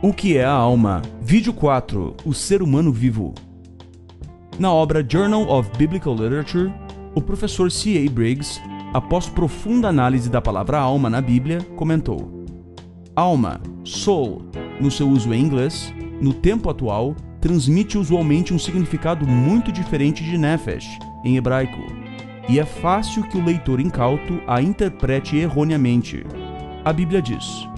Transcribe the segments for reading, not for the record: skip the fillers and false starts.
O que é a alma? Vídeo 4. O ser humano vivo. Na obra Journal of Biblical Literature, o professor C.A. Briggs, após profunda análise da palavra alma na Bíblia, comentou: alma, soul, no seu uso em inglês, no tempo atual, transmite usualmente um significado muito diferente de nefesh, em hebraico, e é fácil que o leitor incauto a interprete erroneamente. A Bíblia diz: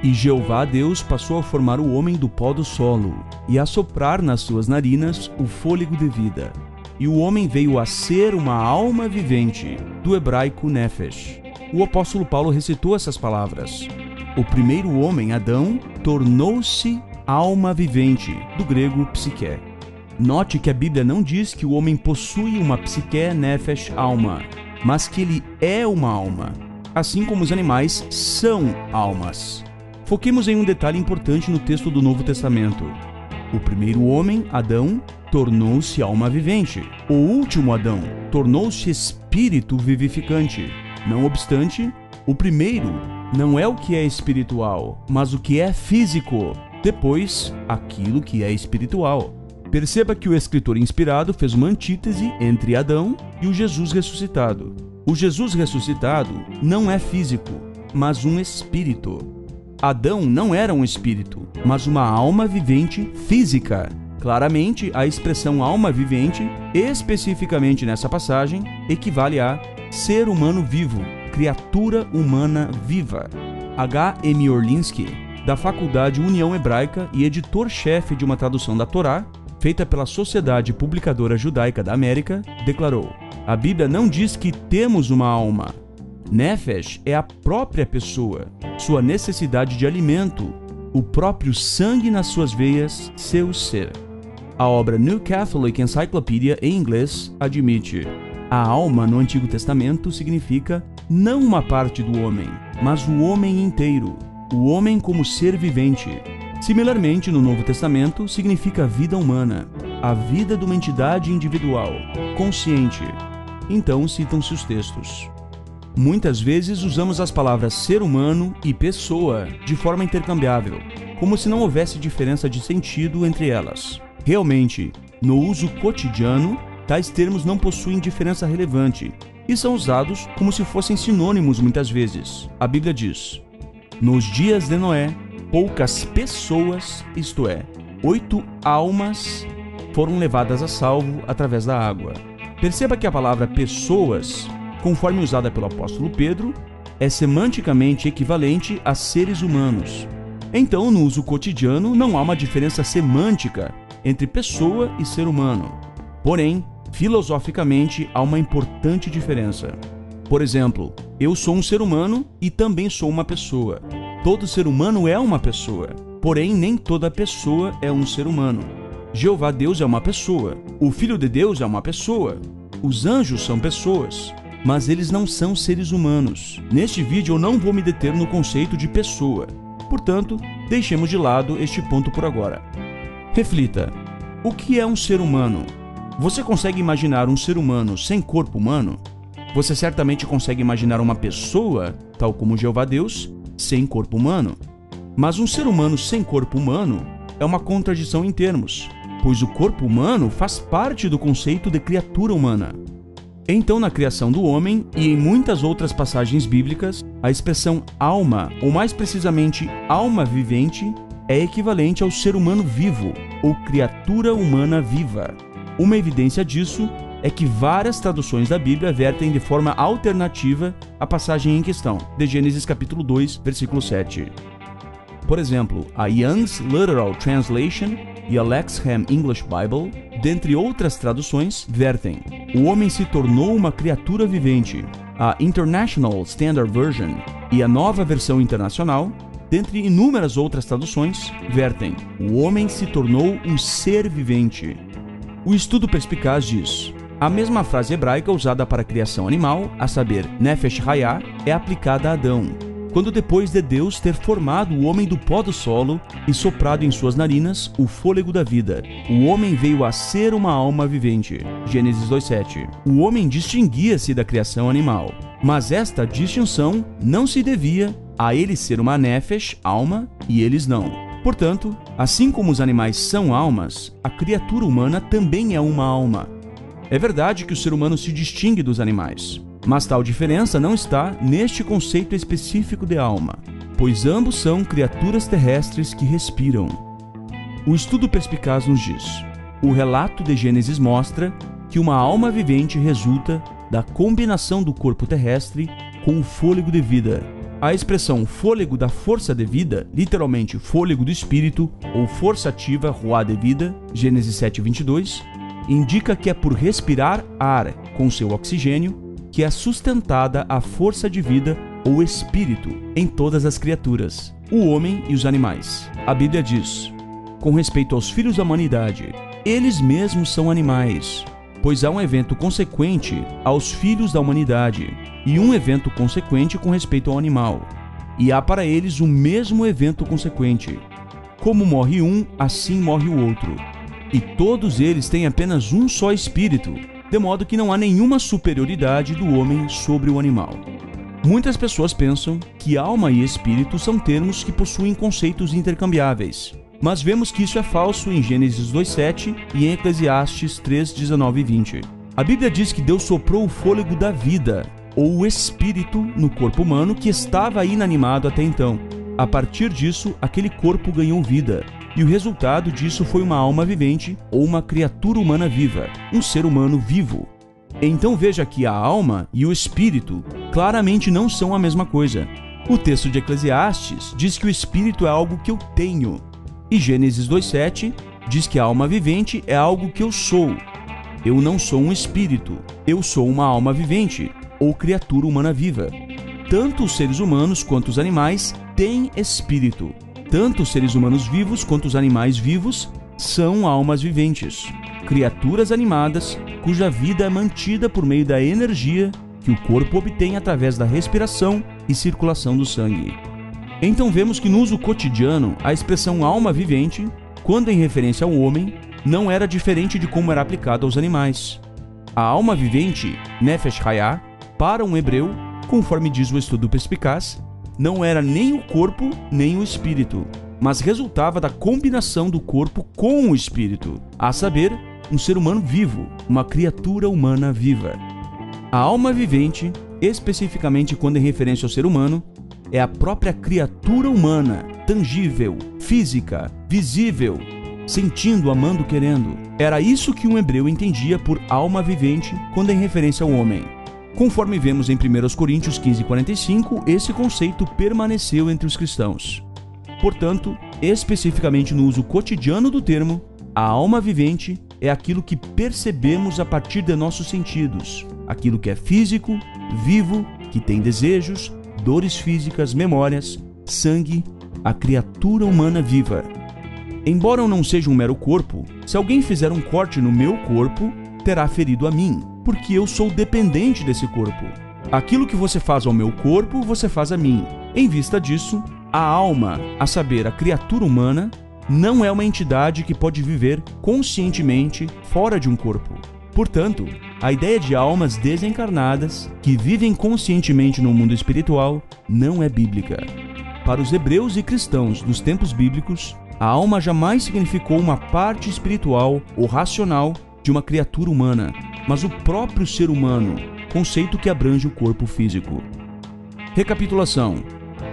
e Jeová Deus passou a formar o homem do pó do solo, e a soprar nas suas narinas o fôlego de vida. E o homem veio a ser uma alma vivente, do hebraico nefesh. O apóstolo Paulo recitou essas palavras. O primeiro homem, Adão, tornou-se alma vivente, do grego psique. Note que a Bíblia não diz que o homem possui uma psique, nefesh, alma, mas que ele é uma alma, assim como os animais são almas. Foquemos em um detalhe importante no texto do Novo Testamento. O primeiro homem, Adão, tornou-se alma vivente. O último Adão tornou-se espírito vivificante. Não obstante, o primeiro não é o que é espiritual, mas o que é físico. Depois, aquilo que é espiritual. Perceba que o escritor inspirado fez uma antítese entre Adão e o Jesus ressuscitado. O Jesus ressuscitado não é físico, mas um espírito. Adão não era um espírito, mas uma alma vivente física. Claramente, a expressão alma vivente, especificamente nessa passagem, equivale a ser humano vivo, criatura humana viva. H. M. Orlinsky, da Faculdade União Hebraica e editor-chefe de uma tradução da Torá, feita pela Sociedade Publicadora Judaica da América, declarou: a Bíblia não diz que temos uma alma. Nefesh é a própria pessoa, sua necessidade de alimento, o próprio sangue nas suas veias, seu ser. A obra New Catholic Encyclopedia, em inglês, admite: a alma no Antigo Testamento significa não uma parte do homem, mas o homem inteiro, o homem como ser vivente. Similarmente, no Novo Testamento, significa vida humana, a vida de uma entidade individual, consciente. Então citam-se os textos. Muitas vezes usamos as palavras ser humano e pessoa de forma intercambiável, como se não houvesse diferença de sentido entre elas. Realmente, no uso cotidiano, tais termos não possuem diferença relevante e são usados como se fossem sinônimos muitas vezes. A Bíblia diz: nos dias de Noé, poucas pessoas, isto é, 8 almas, foram levadas a salvo através da água. Perceba que a palavra pessoas, conforme usada pelo apóstolo Pedro, é semanticamente equivalente a seres humanos. Então, no uso cotidiano, não há uma diferença semântica entre pessoa e ser humano. Porém, filosoficamente, há uma importante diferença. Por exemplo, eu sou um ser humano e também sou uma pessoa. Todo ser humano é uma pessoa, porém nem toda pessoa é um ser humano. Jeová Deus é uma pessoa, o Filho de Deus é uma pessoa, os anjos são pessoas, mas eles não são seres humanos. Neste vídeo eu não vou me deter no conceito de pessoa, portanto, deixemos de lado este ponto por agora. Reflita: o que é um ser humano? Você consegue imaginar um ser humano sem corpo humano? Você certamente consegue imaginar uma pessoa, tal como Jeová Deus, sem corpo humano. Mas um ser humano sem corpo humano é uma contradição em termos, pois o corpo humano faz parte do conceito de criatura humana. Então, na criação do homem e em muitas outras passagens bíblicas, a expressão alma, ou mais precisamente alma vivente, é equivalente ao ser humano vivo, ou criatura humana viva. Uma evidência disso é que várias traduções da Bíblia vertem de forma alternativa a passagem em questão, de Gênesis capítulo 2, versículo 7. Por exemplo, a Young's Literal Translation e a Lexham English Bible, dentre outras traduções, vertem: o homem se tornou uma criatura vivente. A International Standard Version e a Nova Versão Internacional, dentre inúmeras outras traduções, vertem: o homem se tornou um ser vivente. O estudo perspicaz diz: a mesma frase hebraica usada para a criação animal, a saber, Nefesh Hayah, é aplicada a Adão, quando depois de Deus ter formado o homem do pó do solo e soprado em suas narinas o fôlego da vida, o homem veio a ser uma alma vivente. Gênesis 2:7. O homem distinguia-se da criação animal, mas esta distinção não se devia a ele ser uma nefesh, alma, e eles não. Portanto, assim como os animais são almas, a criatura humana também é uma alma. É verdade que o ser humano se distingue dos animais, mas tal diferença não está neste conceito específico de alma, pois ambos são criaturas terrestres que respiram. O estudo perspicaz nos diz: o relato de Gênesis mostra que uma alma vivente resulta da combinação do corpo terrestre com o fôlego de vida. A expressão fôlego da força de vida, literalmente fôlego do espírito, ou força ativa, ruá de vida, Gênesis 7:22, indica que é por respirar ar com seu oxigênio que é sustentada a força de vida ou espírito em todas as criaturas, o homem e os animais. A Bíblia diz, com respeito aos filhos da humanidade, eles mesmos são animais, pois há um evento consequente aos filhos da humanidade e um evento consequente com respeito ao animal, e há para eles o mesmo evento consequente. Como morre um, assim morre o outro, e todos eles têm apenas um só espírito, de modo que não há nenhuma superioridade do homem sobre o animal. Muitas pessoas pensam que alma e espírito são termos que possuem conceitos intercambiáveis, mas vemos que isso é falso em Gênesis 2:7 e em Eclesiastes 3:19 e 20. A Bíblia diz que Deus soprou o fôlego da vida, ou o espírito, no corpo humano que estava inanimado até então. A partir disso, aquele corpo ganhou vida, e o resultado disso foi uma alma vivente ou uma criatura humana viva, um ser humano vivo. Então veja que a alma e o espírito claramente não são a mesma coisa. O texto de Eclesiastes diz que o espírito é algo que eu tenho, e Gênesis 2:7 diz que a alma vivente é algo que eu sou. Eu não sou um espírito, eu sou uma alma vivente, ou criatura humana viva. Tanto os seres humanos quanto os animais têm espírito. Tanto os seres humanos vivos quanto os animais vivos são almas viventes, criaturas animadas cuja vida é mantida por meio da energia que o corpo obtém através da respiração e circulação do sangue. Então vemos que no uso cotidiano, a expressão alma vivente, quando em referência ao homem, não era diferente de como era aplicada aos animais. A alma vivente, Nefesh Hayah, para um hebreu, conforme diz o estudo perspicaz, não era nem o corpo nem o espírito, mas resultava da combinação do corpo com o espírito, a saber, um ser humano vivo, uma criatura humana viva. A alma vivente, especificamente quando em referência ao ser humano, é a própria criatura humana, tangível, física, visível, sentindo, amando, querendo. Era isso que um hebreu entendia por alma vivente quando em referência ao homem. Conforme vemos em 1 Coríntios 15:45, esse conceito permaneceu entre os cristãos. Portanto, especificamente no uso cotidiano do termo, a alma vivente é aquilo que percebemos a partir de nossos sentidos, aquilo que é físico, vivo, que tem desejos, dores físicas, memórias, sangue, a criatura humana viva. Embora eu não seja um mero corpo, se alguém fizer um corte no meu corpo, terá ferido a mim, porque eu sou dependente desse corpo. Aquilo que você faz ao meu corpo, você faz a mim. Em vista disso, a alma, a saber, a criatura humana, não é uma entidade que pode viver conscientemente fora de um corpo. Portanto, a ideia de almas desencarnadas que vivem conscientemente no mundo espiritual não é bíblica. Para os hebreus e cristãos dos tempos bíblicos, a alma jamais significou uma parte espiritual ou racional de uma criatura humana, mas o próprio ser humano, conceito que abrange o corpo físico. Recapitulação.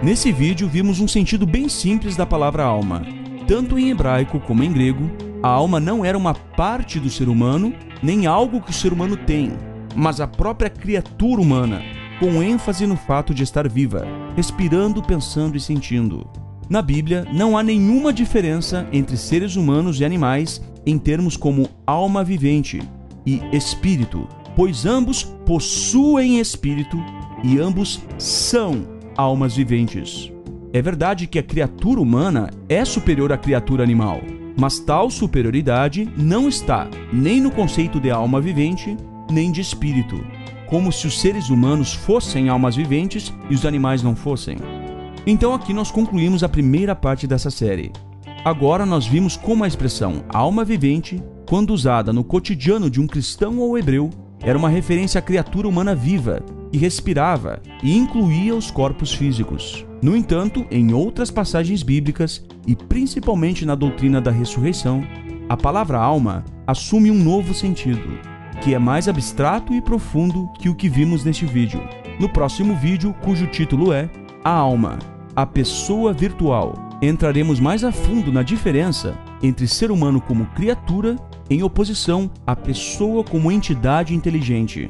Nesse vídeo vimos um sentido bem simples da palavra alma. Tanto em hebraico como em grego, a alma não era uma parte do ser humano, nem algo que o ser humano tem, mas a própria criatura humana, com ênfase no fato de estar viva, respirando, pensando e sentindo. Na Bíblia, não há nenhuma diferença entre seres humanos e animais em termos como alma vivente e espírito, pois ambos possuem espírito e ambos são almas viventes. É verdade que a criatura humana é superior à criatura animal, mas tal superioridade não está nem no conceito de alma vivente, nem de espírito, como se os seres humanos fossem almas viventes e os animais não fossem. Então aqui nós concluímos a primeira parte dessa série. Agora nós vimos como a expressão alma vivente, quando usada no cotidiano de um cristão ou hebreu, era uma referência à criatura humana viva, que respirava e incluía os corpos físicos. No entanto, em outras passagens bíblicas, e principalmente na doutrina da ressurreição, a palavra alma assume um novo sentido, que é mais abstrato e profundo que o que vimos neste vídeo. No próximo vídeo, cujo título é A Alma, a Pessoa Virtual, entraremos mais a fundo na diferença entre ser humano como criatura em oposição à pessoa como entidade inteligente.